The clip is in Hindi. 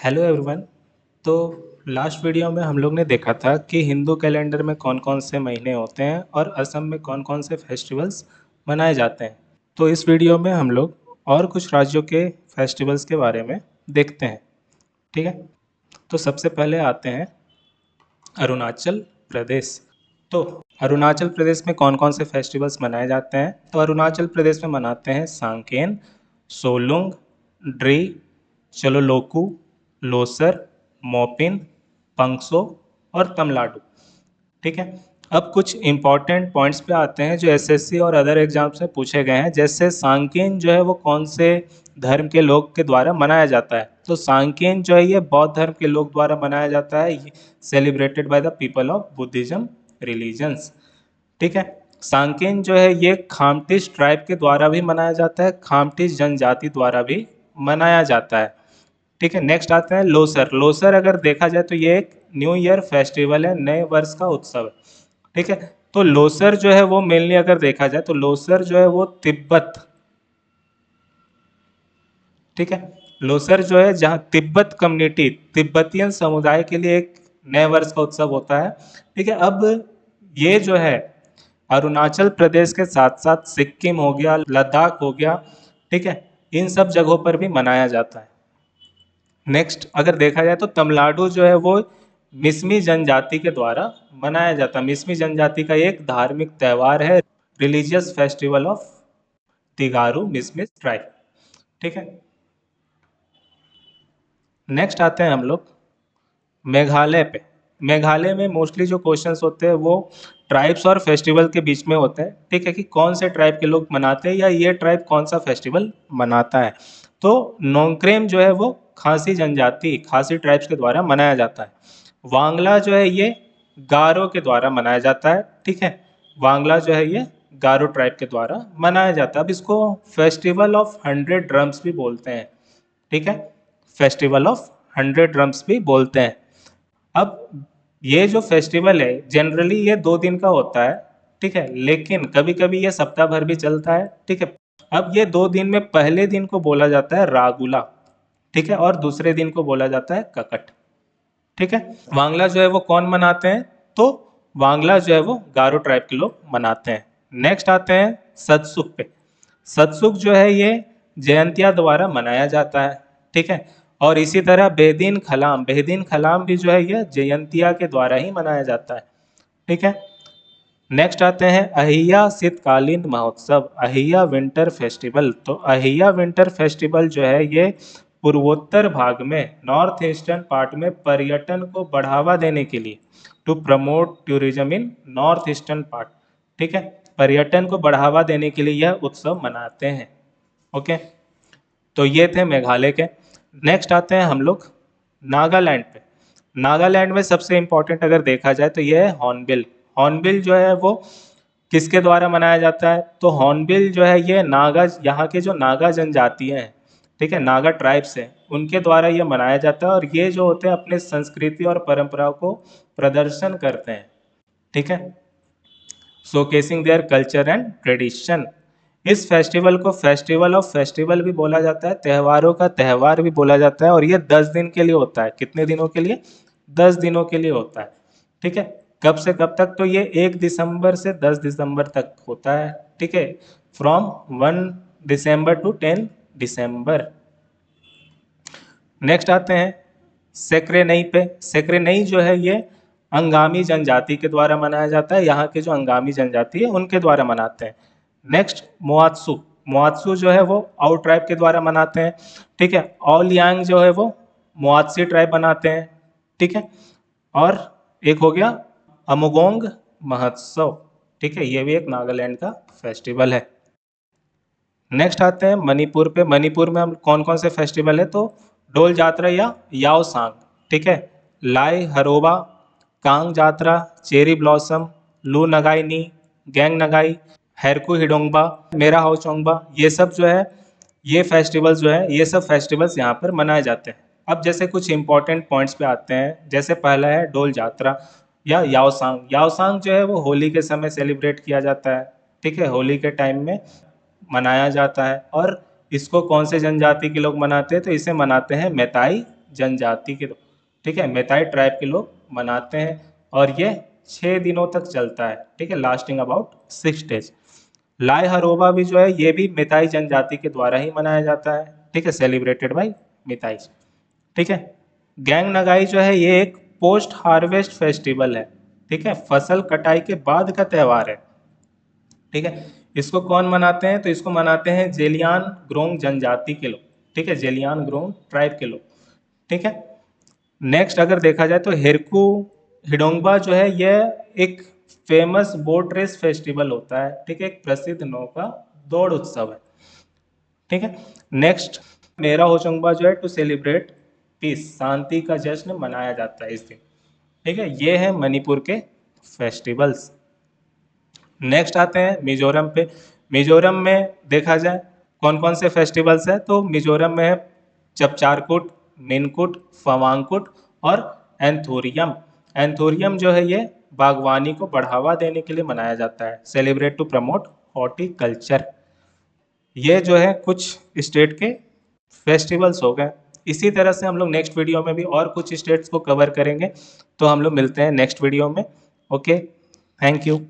Hello everyone. तो लास्ट वीडियो में हम लोग ने देखा था कि हिंदू कैलेंडर में कौन कौन से महीने होते हैं और असम में कौन कौन से फेस्टिवल्स मनाए जाते हैं। तो इस वीडियो में हम लोग और कुछ राज्यों के फेस्टिवल्स के बारे में देखते हैं। ठीक है, तो सबसे पहले आते हैं अरुणाचल प्रदेश। तो अरुणाचल प्रदेश में कौन कौन से फेस्टिवल्स मनाए जाते हैं? तो अरुणाचल प्रदेश में मनाते हैं सांकेन, सोलुंग, ड्री, चलोलोकू, लोसर, मोपिन, पंगसो और तमलाडू। ठीक है, अब कुछ इंपॉर्टेंट पॉइंट्स पे आते हैं जो एसएससी और अदर एग्जाम्स में पूछे गए हैं। जैसे सांकेन जो है वो कौन से धर्म के लोग के द्वारा मनाया जाता है? तो सांकेन जो है ये बौद्ध धर्म के लोग द्वारा मनाया जाता है, celebrated by the people of Buddhism religions. ठीक है, सांकेन जो है ये खामटिश ट्राइब के द्वारा भी मनाया जाता है, खामटिश जनजाति द्वारा भी मनाया जाता है। ठीक है, नेक्स्ट आते हैं लोसर। लोसर अगर देखा जाए तो ये एक न्यू ईयर फेस्टिवल है, नए वर्ष का उत्सव है। ठीक है, तो लोसर जो है वो मेनली अगर देखा जाए तो लोसर जो है वो तिब्बत, ठीक है, लोसर जो है जहाँ तिब्बत कम्युनिटी, तिब्बतियन समुदाय के लिए एक नए वर्ष का उत्सव होता है। ठीक है, अब ये जो है अरुणाचल प्रदेश के साथ साथ सिक्किम हो गया, लद्दाख हो गया, ठीक है, इन सब जगहों पर भी मनाया जाता है। नेक्स्ट अगर देखा जाए तो तमिलनाडु जो है वो मिसमी जनजाति के द्वारा मनाया जाता है। मिसमी जनजाति का एक धार्मिक त्यौहार है, रिलीजियस फेस्टिवल ऑफ तिगारू मिसमिस ट्राइब। ठीक है, नेक्स्ट आते हैं हम लोग मेघालय पे। मेघालय में मोस्टली जो क्वेश्चंस होते हैं वो ट्राइब्स और फेस्टिवल के बीच में होते हैं। ठीक है, कि कौन से ट्राइब के लोग मनाते हैं या ये ट्राइब कौन सा फेस्टिवल मनाता है। तो नोंगक्रेम जो है वो खासी जनजाति, खासी ट्राइब्स के द्वारा मनाया जाता है। वांगला जो है ये गारो के द्वारा मनाया जाता है। ठीक है, वांगला जो है ये गारो ट्राइब के द्वारा मनाया जाता है। अब इसको फेस्टिवल ऑफ 100 ड्रम्स भी बोलते हैं। ठीक है, फेस्टिवल ऑफ 100 ड्रम्स भी बोलते हैं। अब ये जो फेस्टिवल है जनरली ये 2 दिन का होता है। ठीक है, लेकिन कभी कभी ये सप्ताह भर भी चलता है। ठीक है, अब ये 2 दिन में पहले दिन को बोला जाता है रागुला, ठीक है, और दूसरे दिन को बोला जाता है ककट। ठीक है, वांगला जो है वो कौन मनाते हैं? तो वांगला जो है वो गारो ट्राइब के लोग मनाते हैं। नेक्स्ट आते हैं सतसुक पे। सतसुक जो है ये जयंतिया द्वारा मनाया जाता है। ठीक है, और इसी तरह बेदीन खलाम, बेदीन खलाम भी जो है ये जयंतिया के द्वारा ही मनाया जाता है। ठीक है, नेक्स्ट आते हैं अहिया शीतकालीन महोत्सव, अहिया विंटर फेस्टिवल। तो अहिया विंटर फेस्टिवल जो है ये पूर्वोत्तर भाग में, नॉर्थ ईस्टर्न पार्ट में पर्यटन को बढ़ावा देने के लिए, to promote tourism in north eastern part, ठीक है, पर्यटन को बढ़ावा देने के लिए यह उत्सव मनाते हैं। ओके, तो ये थे मेघालय के। नेक्स्ट आते हैं हम लोग नागालैंड पे। नागालैंड में सबसे इंपॉर्टेंट अगर देखा जाए तो ये है हॉर्नबिल। हॉर्नबिल जो है वो किसके द्वारा मनाया जाता है? तो हॉर्नबिल जो है ये नागा, यहाँ के जो नागा जनजातियाँ हैं, ठीक है, नागा ट्राइब्स हैं, उनके द्वारा ये मनाया जाता है। और ये जो होते हैं अपने संस्कृति और परंपराओं को प्रदर्शन करते हैं। ठीक है, showcasing their culture and tradition. इस फेस्टिवल को फेस्टिवल ऑफ फेस्टिवल भी बोला जाता है, त्योहारों का त्यौहार भी बोला जाता है। और ये 10 दिन के लिए होता है। कितने दिनों के लिए? 10 दिनों के लिए होता है। ठीक है, कब से कब तक? तो ये 1 दिसंबर से 10 दिसंबर तक होता है। ठीक है, from 1 December to 10 December. Next आते हैं सेक्रेनई पे। सेक्रेनई जो है ये अंगामी जनजाति के द्वारा मनाया जाता है। यहाँ के जो अंगामी जनजाति है उनके द्वारा मनाते हैं। नेक्स्ट मोआत्सु। मोआत्सु जो है वो आउ ट्राइब के द्वारा मनाते हैं। ठीक है, ऑलियांग जो है वो मोआत्सी ट्राइब बनाते हैं। ठीक है, और एक हो गया अमोगोंग महोत्सव। ठीक है, ये भी एक नागालैंड का फेस्टिवल है। नेक्स्ट आते हैं मणिपुर पे। मणिपुर में हम कौन कौन से फेस्टिवल है? तो डोल जात्रा या याओ सांग, ठीक है, लाई हरोबा, कांग जात्रा, चेरी ब्लॉसम, लू नगाई नी, गैंग नगाई, हैरकू हिडोंगबा, मेरा हाउ चोंगबा, ये सब जो है, ये फेस्टिवल्स जो है, ये सब फेस्टिवल्स यहाँ पर मनाए जाते हैं। अब जैसे कुछ इंपॉर्टेंट पॉइंट्स पे आते हैं। जैसे पहला है डोल जात्रा या याओसांग। याओसांग जो है वो होली के समय सेलिब्रेट किया जाता है। ठीक है, होली के टाइम में मनाया जाता है। और इसको कौन से जनजाति के लोग मनाते हैं? तो इसे मनाते हैं मैताई जनजाति के लोग, ठीक है, मेताई ट्राइब के लोग मनाते हैं, और ये 6 दिनों तक चलता है, ठीक है, लास्टिंग अबाउट 6 डेज। लाई हरोबा भी जो है ये भी मेताई जनजाति के द्वारा ही मनाया जाता है, ठीक है, सेलिब्रेटेड बाई मेताई, ठीक है। गैंग नगाई जो है ये एक पोस्ट हार्वेस्ट फेस्टिवल है, ठीक है, फसल कटाई के बाद का त्यौहार है, ठीक है। इसको कौन मनाते हैं, तो इसको मनाते हैं जेलियान ग्रोंग जनजाति के लोग, ठीक है, जेलियान ग्रोंग ट्राइब के लोग, ठीक है। नेक्स्ट अगर देखा जाए तो हिरकू हिडोंगबा जो है यह एक फेमस बोट रेस फेस्टिवल होता है, ठीक है, एक प्रसिद्ध नौका दौड़ उत्सव है, ठीक है। नेक्स्ट मेरा होचोंगबा जो है टू सेलिब्रेट पीस, शांति का जश्न मनाया जाता है इस दिन, ठीक है। ये है मणिपुर के फेस्टिवल्स। नेक्स्ट आते हैं मिजोरम पे। मिजोरम में देखा जाए कौन कौन से फेस्टिवल्स हैं, तो मिजोरम में है चपचारकुट, निनकुट, फवांगकुट और एंथोरियम। एंथोरियम जो है ये बागवानी को बढ़ावा देने के लिए मनाया जाता है, सेलिब्रेट टू प्रमोट हॉर्टिकल्चर। ये जो है कुछ स्टेट के फेस्टिवल्स हो गए। इसी तरह से हम लोग नेक्स्ट वीडियो में भी और कुछ स्टेट्स को कवर करेंगे, तो हम लोग मिलते हैं नेक्स्ट वीडियो में। Okay, thank you.